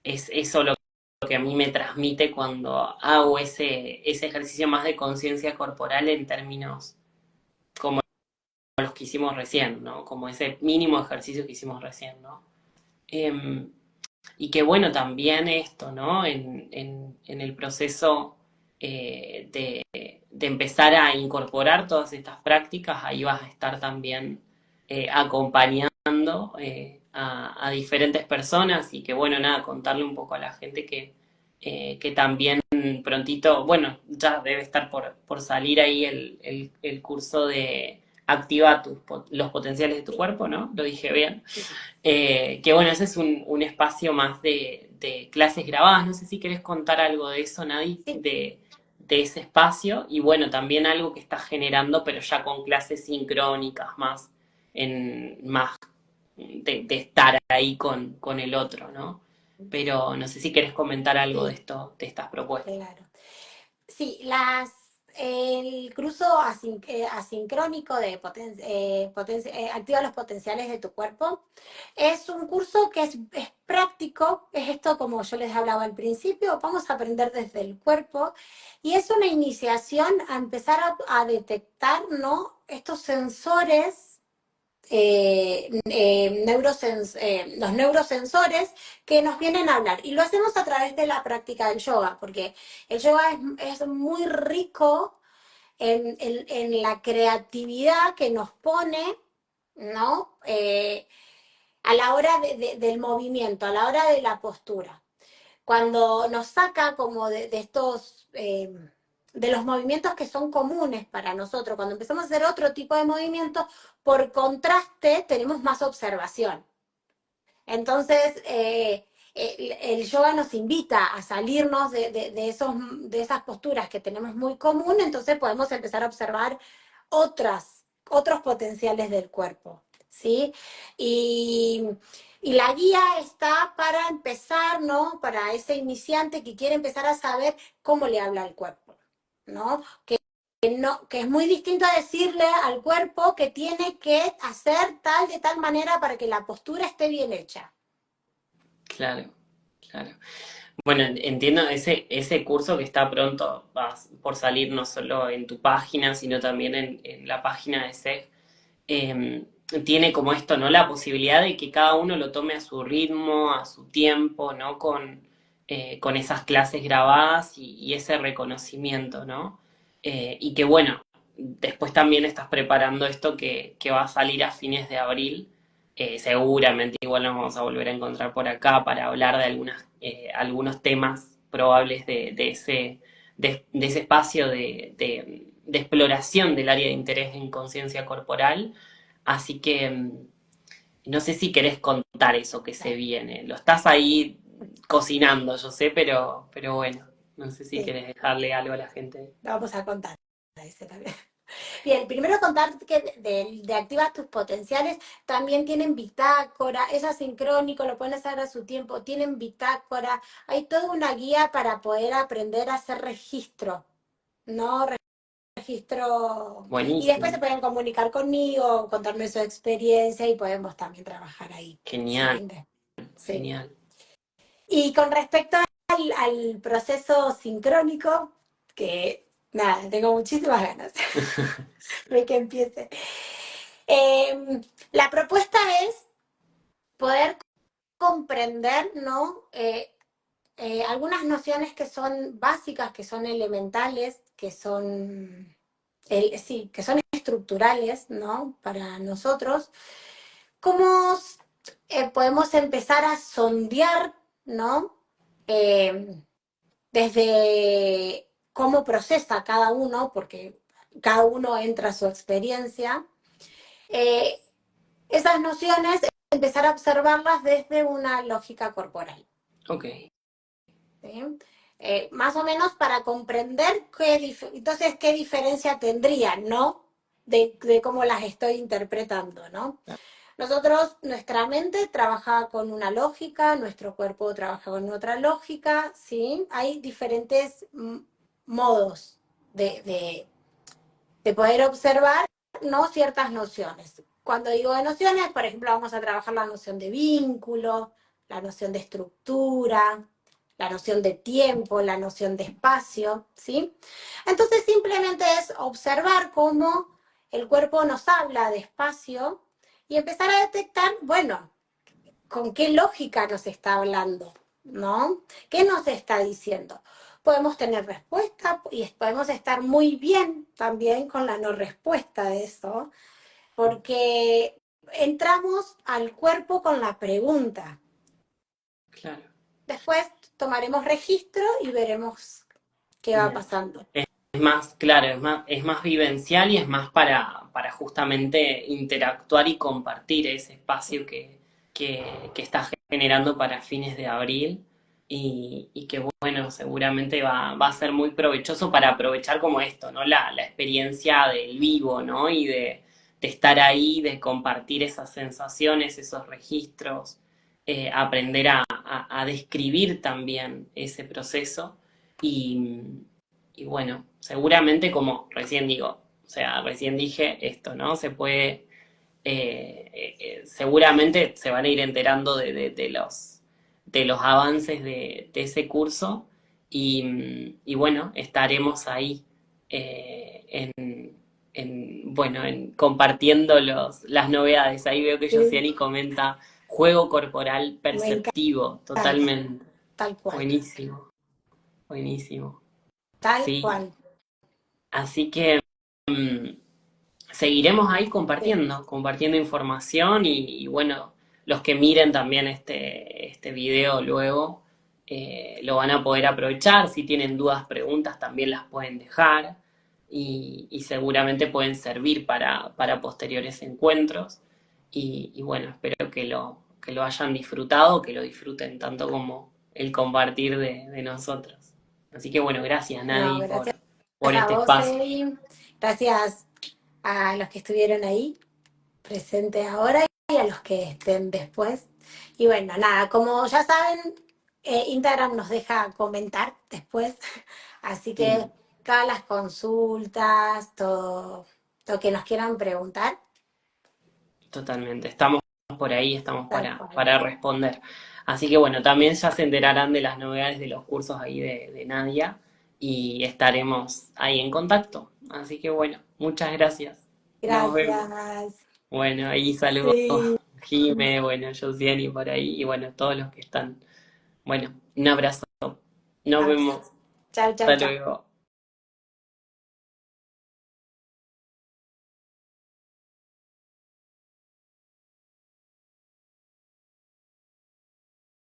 es eso lo que a mí me transmite cuando hago ese ejercicio más de conciencia corporal en términos como los que hicimos recién, ¿no? Como ese mínimo ejercicio que hicimos recién, ¿no? Eh, y que bueno, también esto, ¿no? En el proceso de empezar a incorporar todas estas prácticas, ahí vas a estar también acompañando a diferentes personas y que bueno, nada, contarle un poco a la gente que también prontito, bueno, ya debe estar por salir ahí el curso de activa los potenciales de tu Sí, cuerpo, ¿no? Lo dije bien. sí, sí. Que bueno, ese es un espacio más de clases grabadas. No sé si querés contar algo de eso, Nadie, Sí. de ese espacio. Y bueno, también algo que estás generando, pero ya con clases sincrónicas, más de estar ahí con el otro, ¿no? Pero no sé si querés comentar algo de Sí, esto, de estas propuestas. claro. Sí, el cruzo asincrónico de activa los potenciales de tu cuerpo. Es un curso que es práctico, es esto como yo les hablaba al principio, vamos a aprender desde el cuerpo y es una iniciación a empezar a detectar, ¿no? Estos sensores los neurosensores que nos vienen a hablar. Y lo hacemos a través de la práctica del yoga, porque el yoga es muy rico en la creatividad que nos pone, ¿no? A la hora del movimiento, a la hora de la postura. Cuando nos saca como de estos, de los movimientos que son comunes para nosotros, cuando empezamos a hacer otro tipo de movimientos, por contraste tenemos más observación. Entonces, el yoga nos invita a salirnos de esas posturas que tenemos muy común, entonces podemos empezar a observar otros potenciales del cuerpo, ¿sí? Y, y la guía está para empezar, ¿no? Para ese iniciante que quiere empezar a saber cómo le habla al cuerpo, ¿no? No, que es muy distinto a decirle al cuerpo que tiene que hacer de tal manera para que la postura esté bien hecha. Claro, claro. Bueno, entiendo ese curso que está pronto por salir no solo en tu página, sino también en la página de SEG. eh, Tiene como esto, ¿no? La posibilidad de que cada uno lo tome a su ritmo, a su tiempo, ¿no? Con esas clases grabadas y ese reconocimiento, ¿no? Y que bueno, después también estás preparando esto que va a salir a fines de abril. Seguramente igual nos vamos a volver a encontrar por acá para hablar de algunos temas probables de ese espacio de exploración del área de interés en conciencia corporal. Así que no sé si querés contar eso que se viene. Lo estás ahí cocinando, yo sé, pero bueno, no sé si Sí, querés dejarle algo a la gente. lo vamos a contar. Ese también. Bien, primero contar que de Activa tus potenciales también tienen bitácora, es asincrónico, lo pueden hacer a su tiempo, tienen bitácora, hay toda una guía para poder aprender a hacer registro, ¿no? Registro. Y después se Buenísimo, pueden comunicar conmigo, contarme su experiencia y podemos también trabajar ahí. genial, Sí, sí. genial. Y con respecto al proceso sincrónico, que nada, tengo muchísimas ganas de que empiece. La propuesta es poder comprender, ¿no? Algunas nociones que son básicas, que son elementales, sí, que son estructurales, ¿no? Para nosotros. ¿Cómo podemos empezar a sondear, ¿no? Eh, Desde cómo procesa cada uno, porque cada uno entra a su experiencia, eh, esas nociones, empezar a observarlas desde una lógica corporal. Ok, ¿Sí? Más o menos para comprender entonces qué diferencia tendrían, ¿no? De cómo las estoy interpretando, ¿no? Nosotros, nuestra mente trabaja con una lógica, nuestro cuerpo trabaja con otra lógica, ¿sí? Hay diferentes modos de poder observar, ¿no? Ciertas nociones. Cuando digo de nociones, por ejemplo, vamos a trabajar la noción de vínculo, la noción de estructura, la noción de tiempo, la noción de espacio, ¿sí? Entonces simplemente es observar cómo el cuerpo nos habla de espacio y empezar a detectar, bueno, con qué lógica nos está hablando, ¿no? ¿Qué nos está diciendo? Podemos tener respuesta y podemos estar muy bien también con la no respuesta de eso, porque entramos al cuerpo con la pregunta. claro. Después tomaremos registro y veremos qué va Bien. pasando. Es más, claro, es más vivencial y es más para justamente interactuar y compartir ese espacio que está generando para fines de abril y que, bueno, seguramente va a ser muy provechoso para aprovechar como esto, ¿no? La experiencia del vivo, ¿no? Y de estar ahí, de compartir esas sensaciones, esos registros, aprender a describir también ese proceso y y bueno, seguramente como recién digo, o sea, recién dije esto, ¿no? Se puede, seguramente se van a ir enterando de los avances de ese curso y bueno, estaremos ahí bueno, compartiendo las novedades. Ahí veo que Sí, Josiani comenta juego corporal me perceptivo, encanta, totalmente. tal cual, Buenísimo, buenísimo. tal Sí, cual. así que seguiremos ahí Sí, compartiendo información y bueno, los que miren también este video luego lo van a poder aprovechar. Si tienen dudas, preguntas, también las pueden dejar y seguramente pueden servir para posteriores encuentros. Y bueno, espero que lo hayan disfrutado, que lo disfruten tanto como el compartir de nosotros. Así que bueno, gracias no, Nadie gracias por a este vos, espacio. Evi. Gracias a los que estuvieron ahí presentes ahora y a los que estén después. Y bueno, nada, como ya saben, Instagram nos deja comentar después, así que Sí. todas las consultas, todo lo que nos quieran preguntar, Totalmente, estamos por ahí, estamos tal cual. para responder. Así que bueno, también ya se enterarán de las novedades de los cursos ahí de Nadia y estaremos ahí en contacto. Así que bueno, muchas gracias. Nos vemos. Gracias. Bueno, ahí saludos Sí. Jime, bueno, Josiani por ahí y bueno, todos los que están. Bueno, un abrazo. Nos Abrazo. vemos. Chao, chao, Hasta chao. luego.